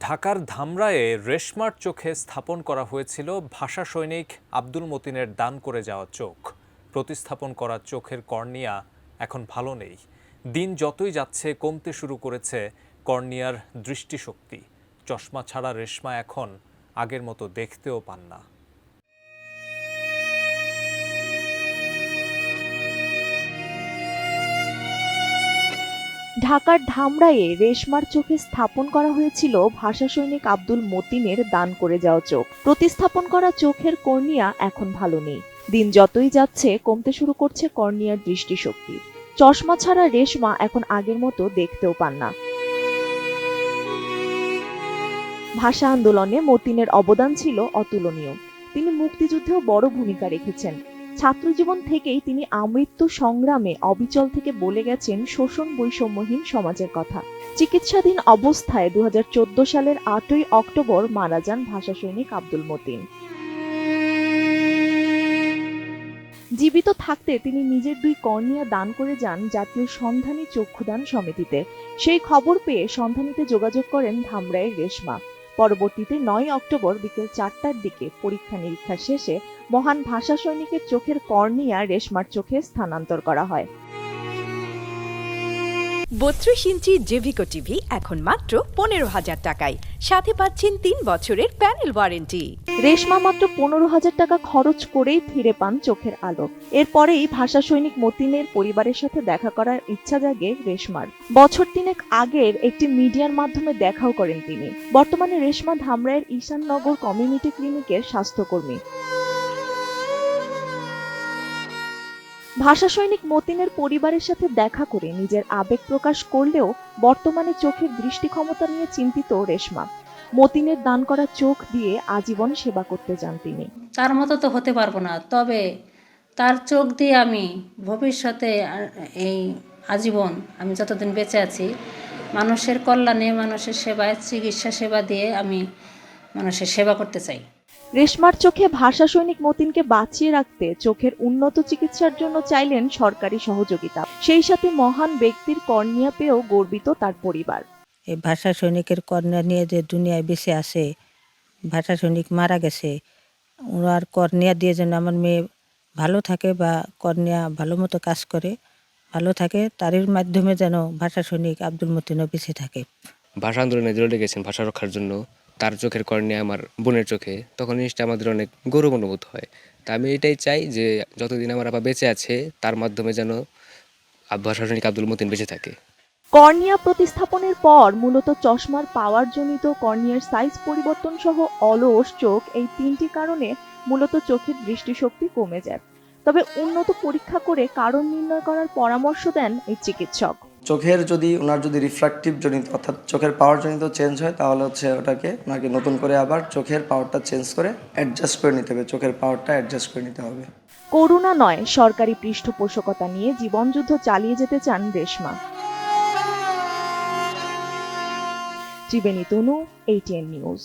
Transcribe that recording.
ঢাকার ধামরায়ে রেশমার চোখে স্থাপন করা হয়েছিল ভাষা সৈনিক আব্দুল মতিনের দান করে যাওয়া চোখ। প্রতিস্থাপন করা চোখের কর্নিয়া এখন ভালো নেই। দিন যতই যাচ্ছে কমতে শুরু করেছে কর্নিয়ার দৃষ্টিশক্তি। চশমা ছাড়া রেশমা এখন আগের মতো দেখতেও পান না। ঢাকার ধামরায়ে রেশমার চোখে স্থাপন করা হয়েছিল ভাষা সৈনিক আব্দুল মতিনের দান করে যাওয়া চোখ। প্রতিস্থাপন করা চোখের কর্নিয়া এখন ভালো নেই। দিন যতই যাচ্ছে কমতে শুরু করছে কর্নিয়ার দৃষ্টিশক্তি। চশমা ছাড়া রেশমা এখন আগের মতো দেখতেও পান না। ভাষা আন্দোলনে মতিনের অবদান ছিল অতুলনীয়। তিনি মুক্তিযুদ্ধেও বড় ভূমিকা রেখেছেন। ছাত্রজীবন থেকেই তিনি আমৃত্যু সংগ্রামে অবিচল থেকে বলে গেছেন শোষণ বৈষম্যহীন সমাজের কথা। চিকিৎসাধীন অবস্থায় 2014 সালের 8ই অক্টোবর মারা যান ভাষা সৈনিক আব্দুল মতিন। জীবিত থাকতে তিনি নিজের 2 কর্নিয়া দান করে যান জাতীয় সন্ধানী চক্ষুদান সমিতিতে। সেই খবর পেয়ে সন্ধানীতে যোগাযোগ করেন ধামরায়ের রেশমা। পরবর্তীতে 9 অক্টোবর বিকেল 4টার দিকে পরীক্ষা নিরীক্ষা শেষে মহান ভাষা সৈনিকের চোখের কর্নিয়া রেশমার চোখে স্থানান্তর করা হয়। 32 ইঞ্চি জেভিকো টিভি এখন মাত্র 15,000 টাকায়, সাথে পাচ্ছেন 3 বছরের প্যানেল ওয়ারেন্টি। রেশমা মাত্র 15,000 টাকা খরচ করেই ফিরে পান চোখের আলো। এরপরেই ভাষা সৈনিক মতিনের পরিবারের সাথে দেখা করার ইচ্ছা জাগে রেশমার। বছর 3 আগের একটি মিডিয়ার মাধ্যমে দেখাও করেন তিনি। বর্তমানে রেশমা ধামরায়ের ঈশাননগর কমিউনিটি ক্লিনিকের স্বাস্থ্যকর্মী। ভাষা সৈনিক মতিনের পরিবারের সাথে দেখা করে নিজের আবেগ প্রকাশ করলেও বর্তমানে চোখের দৃষ্টি ক্ষমতা নিয়ে চিন্তিত রেশমা। মতিনের দান করা চোখ দিয়ে আজীবন সেবা করতে চান তিনি। তার মতো তো হতে পারবো না, তবে তার চোখ দিয়ে আমি ভবিষ্যতে এই আজীবন আমি যতদিন বেঁচে আছি মানুষের কল্যাণে, মানুষের সেবায়, চিকিৎসা সেবা দিয়ে আমি মানুষের সেবা করতে চাই। রেশমার চোখে ভাষা সৈনিক মতিনকে বাঁচিয়ে রাখতে চোখের উন্নত চিকিৎসার জন্য চাইলেন সরকারি সহযোগিতা। সেই সাথে মহান ব্যক্তির কর্নিয়া পেয়েও গর্বিত তার পরিবার। এই ভাষা সৈনিকের কর্নিয়া নিয়ে যে দুনিয়ায় বেঁচে আছে, ভাষা সৈনিক মারা গেছে, ওনার কর্নিয়া দিয়ে যেন আমার মেয়ে ভালো থাকে বা কর্নিয়া ভালো মতো কাজ করে ভালো থাকে, তারই মাধ্যমে যেন ভাষা সৈনিক আব্দুল মতিনও বেঁচে থাকে। ভাষা আন্দোলনে দৃঢ় গেছেন ভাষা রক্ষার জন্য। তার চোখের কর্নিয়া আমার বোনের চোখে, তখন জিনিসটা আমাদের অনেক গৌরব অনুভূত হয়। তা আমি এটাই চাই যে যতদিন আমার আপা বেঁচে আছে তার মাধ্যমে যেন ভাষা সৈনিক আব্দুল মতিন বেঁচে থাকে। কর্নিয়া প্রতিস্থাপনের পর মূলত চশমার পাওয়ার জনিত, কর্নিয়ার সাইজ পরিবর্তন সহ অলস চোখ, এই 3টি কারণে মূলত চোখের দৃষ্টিশক্তি কমে যায়। তবে উন্নত পরীক্ষা করে কারণ নির্ণয় করার পরামর্শ দেন এই চিকিৎসক। চোখের ওনার যদি রিফ্রাক্টিভ জনিত অর্থাৎ চোখের পাওয়ার জনিত চেঞ্জ হয়, তাহলে ওনাকে নতুন করে আবার চোখের পাওয়ারটা চেঞ্জ করে অ্যাডজাস্ট করে নিতে হবে, চোখের পাওয়ারটা অ্যাডজাস্ট করে নিতে হবে। করুণা নয়, সরকারি পৃষ্ঠপোষকতা নিয়ে জীবনযুদ্ধ চালিয়ে যেতে চান রেশমা। ত্রিবেণী তনু, ATN নিউজ।